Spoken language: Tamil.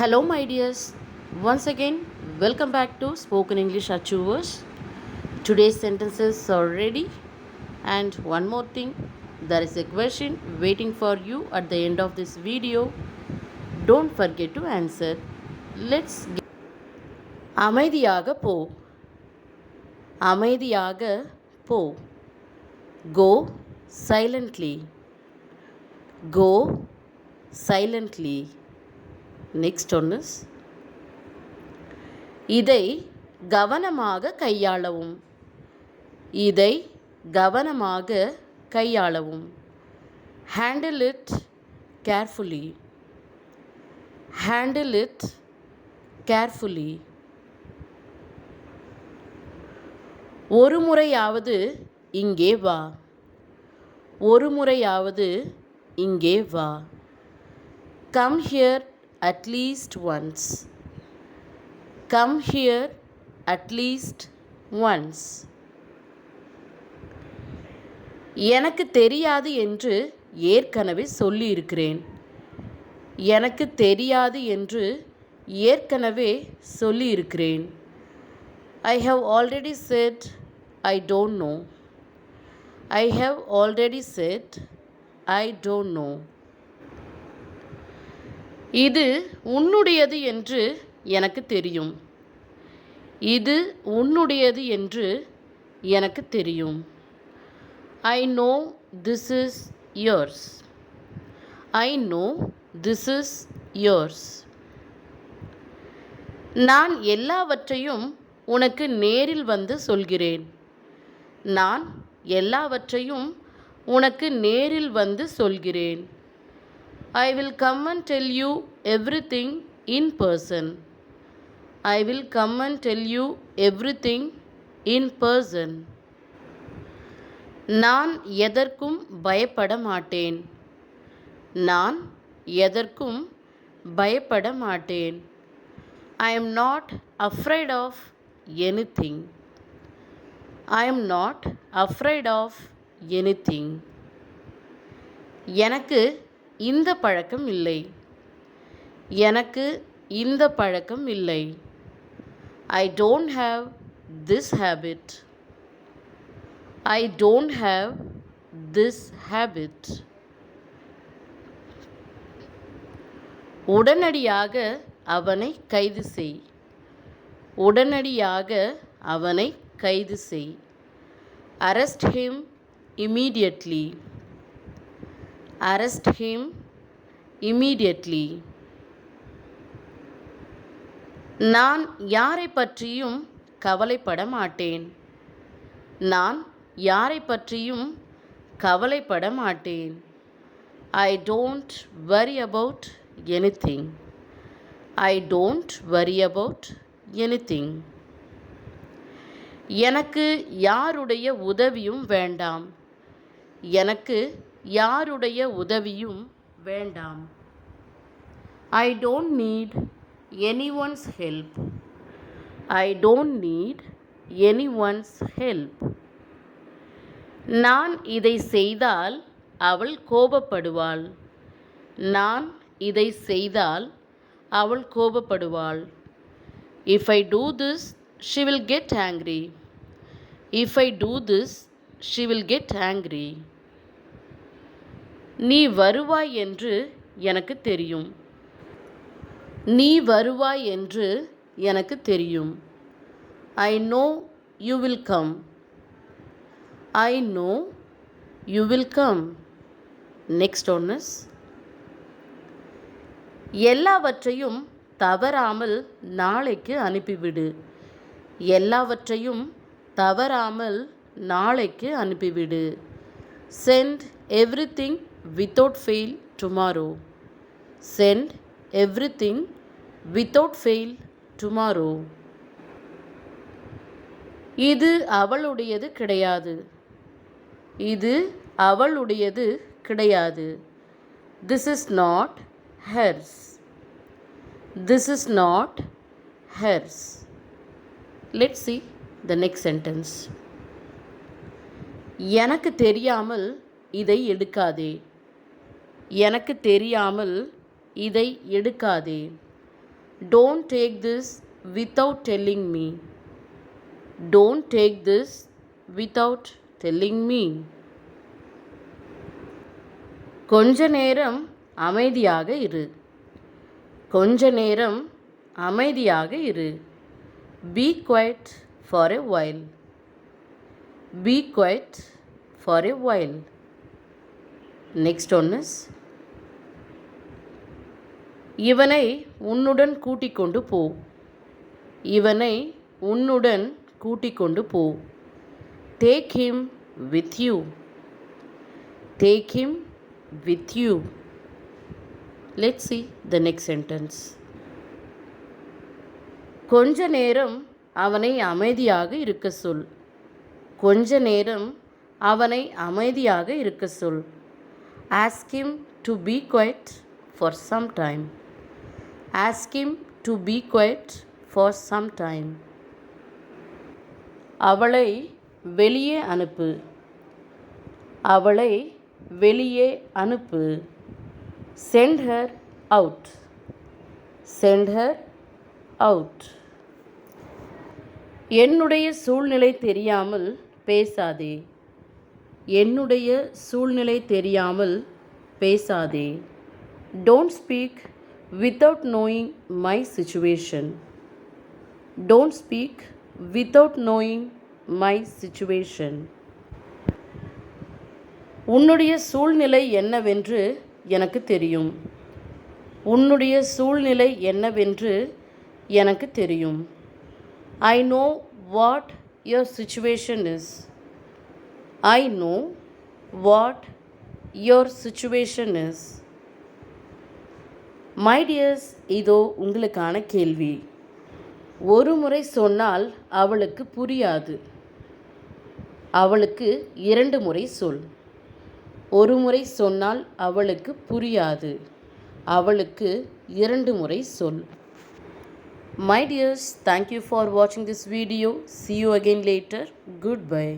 Hello, my dears. Once again, welcome back to Spoken English Achievers. Today's sentences are ready, and one more thing, there is a question waiting for you at the end of this video. Don't forget to answer. Let's get அமைதியாக போ. அமைதியாக போ. Go silently. Go silently. Next one is இதை கவனமாக கையாளவும். இதை கவனமாக கையாளவும். Handle it carefully. Handle it carefully. ஒரு முறையாவது இங்கே வா. ஒரு முறையாவது இங்கே வா. Come here at least once. Come here at least once. எனக்கு தெரியாது என்று ஏற்கனவே சொல்லியிருக்கிறேன். எனக்கு தெரியாது என்று ஏற்கனவே சொல்லியிருக்கிறேன். I have already said I don't know. I have already said I don't know. இது உன்னுடையது என்று எனக்கு தெரியும். இது உன்னுடையது என்று எனக்கு தெரியும். I know this is yours. I know this is yours. நான் எல்லாவற்றையும் உனக்கு நேரில் வந்து சொல்கிறேன். நான் எல்லாவற்றையும் உனக்கு நேரில் வந்து சொல்கிறேன். I will come and tell you everything in person. I will come and tell you everything in person. நான் எதற்கும் பயப்பட மாட்டேன். நான் எதற்கும் பயப்பட மாட்டேன். I am not afraid of anything. I am not afraid of anything. எனக்கு இந்த பழக்கம் இல்லை. எனக்கு இந்த பழக்கம் இல்லை. I don't have this habit. I don't have this habit. உடனடியாக அவனை கைது செய். உடனடியாக அவனை கைது செய். Arrest him immediately. Arrest him immediately. நான் யாரை பற்றியும் கவலைப்பட மாட்டேன். நான் யாரை பற்றியும் கவலைப்பட மாட்டேன். I don't worry about anything. I don't worry about anything. எனக்கு யாருடைய உதவியும் வேண்டாம். எனக்கு யாருடைய உதவியும் வேண்டாம். I don't need anyone's help. I don't need anyone's help. நான் இதை செய்தால் அவள் கோபப்படுவாள். நான் இதை செய்தால் அவள் கோபப்படுவாள். If I do this, she will get angry. If I do this, she will get angry. நீ வருவாய் என்று எனக்கு தெரியும். நீ வருவாய் என்று எனக்கு தெரியும். I know you will come. I know you will come. Next one is எல்லாவற்றையும் தவறாமல் நாளைக்கு அனுப்பிவிடு. எல்லாவற்றையும் தவறாமல் நாளைக்கு அனுப்பிவிடு. Send everything without fail tomorrow. Send everything without fail tomorrow. இது அவளுடையது கிடையாது. இது அவளுடையது கிடையாது. This is not hers. This is not hers. Let's see the next sentence. எனக்கு தெரியாமல் இதை எடுக்காதே. எனக்கு தெரியாமல் இதை எடுக்காதே. Don't take this without telling me. Don't take this without telling me. கொஞ்ச நேரம் அமைதியாக இரு. கொஞ்ச நேரம் அமைதியாக இரு. Be quiet for a while. Be quiet for a while. Next one is இவனை உன்னுடன் கூட்டிக் கொண்டு போ. இவனை உன்னுடன் கூட்டிக் கொண்டு போ. Take him with you. Take him with you. Let's see the next sentence. கொஞ்ச நேரம் அவனை அமைதியாக இருக்க சொல். கொஞ்ச நேரம் அவனை அமைதியாக இருக்க சொல். Ask him to be quiet for some time. Ask him to be quiet for some time. அவளை வெளியே அனுப்பு. அவளை வெளியே அனுப்பு. Send her out. Send her out. என்னுடைய சூழ்நிலை தெரியாமல் பேசாதே. என்னுடைய சூழ்நிலை தெரியாமல் பேசாதே. Don't speak without knowing my situation. Don't speak without knowing my situation. உன்னுடைய சூழ்நிலை என்னவென்று எனக்கு தெரியும். உன்னுடைய சூழ்நிலை என்னவென்று எனக்கு தெரியும். I know what your situation is. I know what your situation is. My dears, இதோ உங்களுக்கான கேள்வி. ஒரு முறை சொன்னால் அவளுக்கு புரியாது. அவளுக்கு 2 முறை சொல். ஒரு முறை சொன்னால் அவளுக்கு புரியாது. அவளுக்கு 2 முறை சொல். My dears, thank you for watching this video. See you again later. Goodbye.